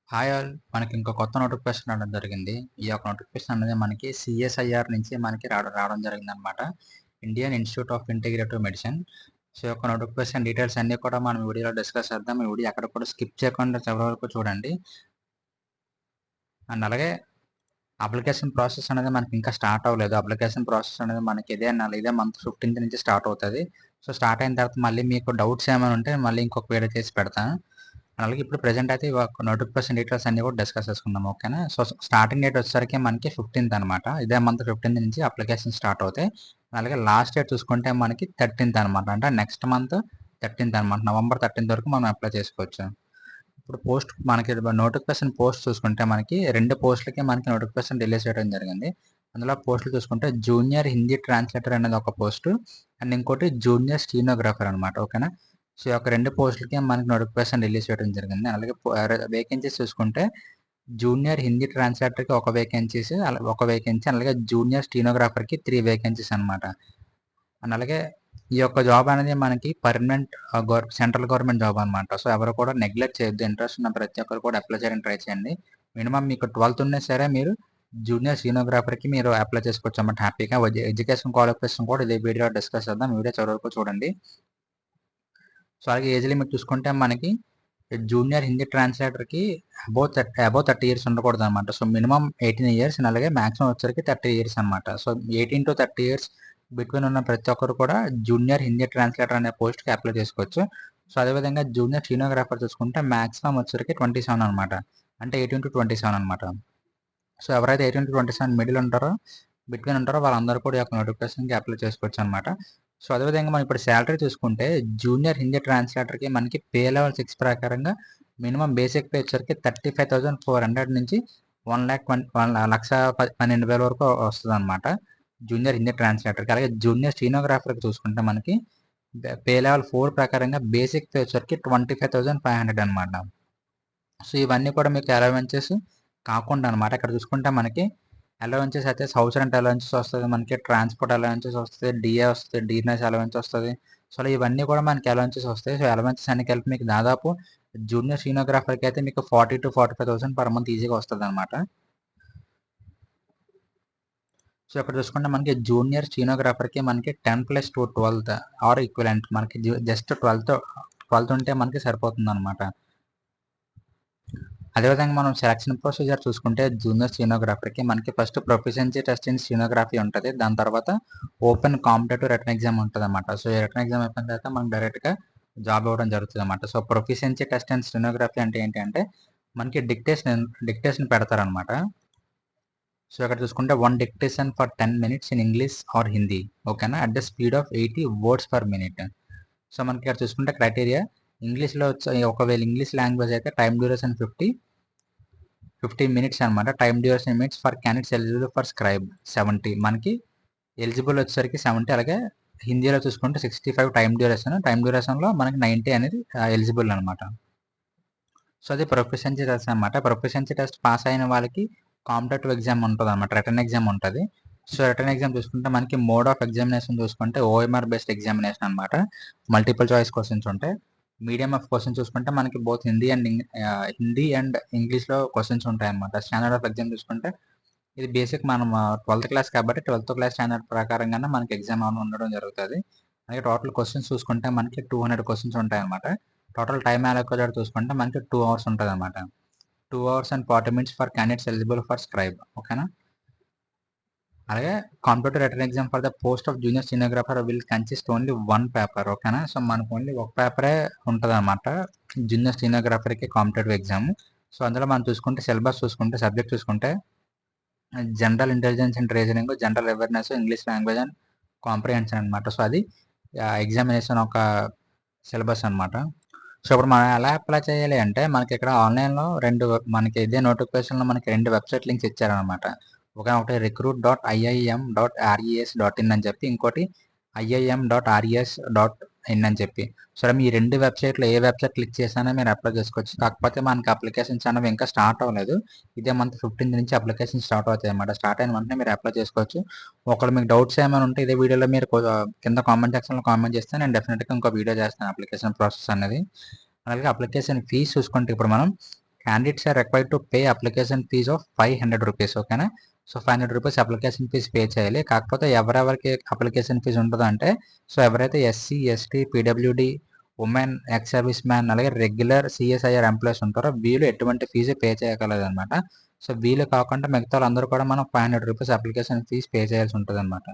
Hi all. మనకి ఇంకో కొత్త నోటిఫికేషన్ రావడం జరిగింది. ఈ యొక్క నోటిఫికేషన్ అనేది మనకి సిఎస్ఐఆర్ నుంచి మనకి రావడం జరిగిందనమాట. Indian institute of integrative medicine. So, ఈ యొక్క నోటిఫికేషన్ డీటెయిల్స్ అన్నీ కూడా మనం వీడియోలో డిస్కస్ చేద్దాం. ఈ వీడియో ఎక్కడ కూడా స్కిప్ చేయకుండా చివరి వరకు చూడండి. అండ్ అలాగే అప్లికేషన్ ప్రాసెస్ అనేది మనకి ఇంకా స్టార్ట్ అవ్వలేదు. అప్లికేషన్ ప్రాసెస్ అనేది మనకి ఇదే మంత్ 15థ్ నుంచి స్టార్ట్ అవుతది. సో, స్టార్ట్ అయిన తర్వాత మళ్ళీ మీకు డౌట్స్ ఏమైనా ఉంటే మళ్ళీ ఇంకొక వీడియో చేసి పెడతాను. అలాగే ఇప్పుడు ప్రెజెంట్ అయితే ఒక నోటిఫికేషన్ డీటెయిల్స్ అన్నీ కూడా డిస్కస్ చేసుకుందాం. ఓకేనా? సో, స్టార్టింగ్ డేట్ వచ్చేసరికి మనకి 15థ్ అనమాట. ఇదే మంత్ 15థ్ నుంచి అప్లికేషన్ స్టార్ట్ అవుతాయి. అలాగే లాస్ట్ డేట్ చూసుకుంటే మనకి 13థ్ అనమాట. అంటే నెక్స్ట్ మంత్ 13థ్ అనమాట. నవంబర్ 13థ్ వరకు మనం అప్లై చేసుకోవచ్చు. ఇప్పుడు మనకి నోటిఫికేషన్ పోస్ట్ చూసుకుంటే మనకి 2 పోస్టులకి మనకి నోటిఫికేషన్ రిలీజ్ చేయడం జరిగింది. అందులో పోస్టులు చూసుకుంటే జూనియర్ హిందీ ట్రాన్స్లేటర్ అనేది ఒక పోస్టు. అండ్ ఇంకోటి జూనియర్ స్టెనోగ్రాఫర్ అనమాట. ఓకేనా? సో, ఈ యొక్క 2 పోస్టులకి మనకి నోటిఫికేషన్ రిలీజ్ చేయడం జరిగింది. అలాగే వేకెన్సీస్ చూసుకుంటే జూనియర్ హిందీ ట్రాన్స్లేటర్‌కి ఒక ఒక వేకెన్సీ అలాగే జూనియర్ స్టెనోగ్రాఫర్‌కి 3 వేకెన్సీస్ అనమాట. అండ్ అలాగే ఈ యొక్క జాబ్ అనేది మనకి పర్మనెంట్ సెంట్రల్ గవర్నమెంట్ జాబ్ అనమాట. సో, ఎవరు కూడా నెగ్లెక్ట్ చేయొద్దు. ఇంట్రెస్ట్ ఉన్న ప్రతి ఒక్కరు కూడా అప్లై చేయడానికి ట్రై చేయండి. మినిమమ్ మీకు 12థ్ ఉన్నా సరే మీరు జూనియర్ స్టెనోగ్రాఫర్‌కి మీరు అప్లై చేసుకోవచ్చు అన్నమాట హ్యాపీగా. ఎడ్యుకేషన్ క్వాలిఫికేషన్ కూడా ఇదే వీడియోలో డిస్కస్ చేద్దాం. వీడియో చివరి వరకు చూడండి. సో, అలాగే ఏజ్ లిమిట్ చూసుకుంటే మనకి జూనియర్ హిందీ ట్రాన్స్లేటర్‌కి అబోవ్ 30 ఇయర్స్ ఉండకూడదనమాట. సో, మినిమమ్ 18 ఇయర్స్ అండ్ అలాగే మాక్సిమం వచ్చరికి 30 ఇయర్స్ అనమాట. సో, 18-30 ఇయర్స్ బిట్వీన్ ఉన్న ప్రతి ఒక్కరు కూడా జూనియర్ హిందీ ట్రాన్స్లేటర్ అనే పోస్ట్‌కి అప్లై చేసుకోవచ్చు. సో, అదేవిధంగా జూనియర్ స్టెనోగ్రాఫర్ చూసుకుంటే మాక్సిమం వచ్చరికి 27 అనమాట. అంటే 18-27 అనమాట. సో, ఎవరైతే 18-27 బిట్వీన్ ఉంటారో వాళ్ళందరూ కూడా ఈ యొక్క నోటిఫికేషన్‌కి అప్లై చేసుకోవచ్చు అనమాట. సో, అదేవిధంగా మనం ఇప్పుడు సాలరీ చూసుకుంటే జూనియర్ హిందీ ట్రాన్స్లేటర్‌కి మనకి పే లెవెల్ 6 ప్రకారంగా మినిమమ్ బేసిక్ పే వచ్చరికి 35,400 నుంచి 1,12,000 వరకు వస్తదనమాట. జూనియర్ హిందీ ట్రాన్స్లేటర్‌కి. అలాగే జూనియర్ స్టెనోగ్రాఫర్‌కి చూసుకుంటే మనకి పే లెవెల్ 4 ప్రకారంగా బేసిక్ పే వచ్చరికి 25,500 అనమాట. సో, ఇవన్నీ కూడా మీకు అలవెన్సెస్ కాకుండా అనమాట. ఇక్కడ చూసుకుంటే మనకి అలవెన్సెస్ అయితే హౌస్ రెంట్ అలవెన్సెస్ వస్తది. మనకి ట్రాన్స్‌పోర్ట్ అలవెన్సెస్ వస్తది. డిఏ వస్తది. డీనెస్ అలవెన్స్ వస్తది. సో, ఇవన్నీ కూడా మనకి అలవెన్సెస్ వస్తాయి. సో, అలవెన్సెస్ అన్ని కలిపి మీకు దాదాపు జూనియర్ స్టెనోగ్రాఫర్‌కి అయితే మీకు 40,000-45,000 పర్ మంత్ ఈజీగా వస్తదనమాట. సో, ఇక్కడ చూసుకుంటే మనకి జూనియర్ స్టెనోగ్రాఫర్‌కి మనకి 10+2 12 ఆర్ ఈక్వివలెంట్ మనకి జస్ట్ 12 ఉంటే మనకి సరిపోతుందనమాట. అదేవిధంగా మనం సెలక్షన్ ప్రొసీజర్ చూసుకుంటే జూనియర్ స్టెనోగ్రాఫర్‌కి మనకి first proficiency test in stenography ఉంటది. దాని తర్వాత ఓపెన్ కాంపిటేటివ్ రిటన్ ఎగ్జామ్ ఉంటదన్నమాట. సో, ఈ రిటన్ ఎగ్జామ్ అయిపోయిన తర్వాత మనకు డైరెక్ట్‌గా జాబ్ ఇవ్వడం జరుగుతదన్నమాట. So, proficiency test in stenography అంటే ఏంటి అంటే మనకి డిక్టేషన్ పెడతారన్నమాట. సో, ఇక్కడ చూసుకుంటే 1 dictation for 10 minutes in English or Hindi. ఓకేనా? At the speed of 80 words per minute. So, మనకి ఇక్కడ చూసుకుంటే క్రైటీరియా ఇంగ్లీష్‌లో ఒకవేళ ఇంగ్లీష్ లాంగ్వేజ్ అయితే టైమ్ డ్యూరేషన్ 15 మినిట్స్ అనమాట. Time duration minutes for candidates eligible for scribe 70. మనకి ఎలిజిబుల్ వచ్చేసరికి 70. అలాగే హిందీలో చూసుకుంటే 65 టైమ్ డ్యూరేషన్. టైమ్ డ్యూరేషన్‌లో మనకి 90 అనేది ఎలిజిబుల్ అనమాట. సో, అది ప్రొఫిషియన్సీ టెస్ట్ అనమాట. ప్రొఫిషియన్సీ టెస్ట్ పాస్ అయిన వాళ్ళకి కాంపిటేటివ్ ఎగ్జామ్ ఉంటదనమాట. రిటన్ ఎగ్జామ్ ఉంటది. సో, రిటన్ ఎగ్జామ్ చూసుకుంటే మనకి మోడ్ ఆఫ్ ఎగ్జామినేషన్ చూసుకుంటే ఓఎంఆర్ బేస్డ్ ఎగ్జామినేషన్ అనమాట. మల్టిపుల్ చాయిస్ క్వెషన్స్ ఉంటాయి. మీడియం ఆఫ్ క్వెషన్ చూసుకుంటే మనకి బోత్ హిందీ అండ్ ఇంగ్లీష్‌లో క్వెషన్స్ ఉంటాయన్నమాట. స్టాండర్డ్ ఆఫ్ ఎగ్జామ్ చూసుకుంటే ఇది బేసిక్ మనం 12థ్ క్లాస్ కాబట్టి 12థ్ క్లాస్ స్టాండర్డ్ ప్రకారంగానే మనకి ఎగ్జామ్ ఉండడం జరుగుతది. అలాగే టోటల్ క్వెషన్స్ చూసుకుంటే మనకి 200 క్వెషన్స్ ఉంటాయన్నమాట. టోటల్ టైమ్ అలొకేటెడ్ చూసుకుంటే మనకి 2 అవర్స్ ఉంటదన్నమాట. 2 hours and 40 minutes for candidates eligible for scribe. ఓకేనా? అలాగే competitive written exam for the post of junior stenographer will consist only 1 paper. ఓకేనా? సో, మనకు ఓన్లీ ఒక పేపరే ఉంటదన్నమాట. జూనియర్ స్టెనోగ్రాఫర్‌కి కాంపిటేటివ్ ఎగ్జామ్. సో, అందులో మనం చూసుకుంటే సిలబస్ చూసుకుంటే సబ్జెక్ట్ చూసుకుంటే general intelligence and reasoning, general awareness, English language and comprehension అనమాట. సో, అది ఎగ్జామినేషన్ ఒక సిలబస్ అనమాట. సో, ఇప్పుడు మనం ఎలా అప్లై చేయాలి అంటే మనకి ఇక్కడ ఆన్‌లైన్‌లో మనకి ఇదే నోటిఫికేషన్‌లో మనకి 2 వెబ్‌సైట్ లింక్స్ ఇచ్చారనమాట. ఒకటి recruit.iims.res.in అని చెప్పి, ఇంకోటి iim.res.in అని చెప్పి. సరే, మీ 2 వెబ్‌సైట్‌లో ఏ వెబ్‌సైట్ క్లిక్ చేసినా మీరు అప్లై చేసుకోవచ్చు. కాకపోతే మనకి అప్లికేషన్స్ అనేవి ఇంకా స్టార్ట్ అవ్వలేదు. ఇదే మంత్ 15 నుంచి అప్లికేషన్స్ స్టార్ట్ అవుతాయన్నమాట. స్టార్ట్ అయిన వెంటనే మీరు అప్లై చేసుకోవచ్చు. ఒకవేళ మీకు డౌట్స్ ఏమైనా ఉంటే ఇదే వీడియోలో మీరు కింద కామెంట్ సెక్షన్‌లో కామెంట్ చేస్తే నేను డెఫినిట్‌గా ఇంకో వీడియో చేస్తాను అప్లికేషన్ ప్రాసెస్ అనేది. అలాగే అప్లికేషన్ ఫీజ్ చూసుకుంటే ఇప్పుడు మనం candidates are required to pay application fees of 500 rupees. ఓకేనా. So 500 rupees application fees pay చేయాలి. కాకపోతే ఎవరెవరికి అప్లికేషన్ ఫీజ్ ఉంటుందో అంటే, సో ఎవరైతే SC, ST, PWD, women, ex service man, అలాగే రెగ్యులర్ సిఎస్ఐఆర్ ఎంప్లాయీస్ ఉంటారో వీళ్ళు ఎటువంటి ఫీజు పే చేయగలదన్నమాట. సో వీళ్ళు కాకుండా మిగతా వాళ్ళందరూ కూడా మనం 500 రూపీస్ అప్లికేషన్ ఫీజ్ పే చేయాల్సి ఉంటుందన్నమాట.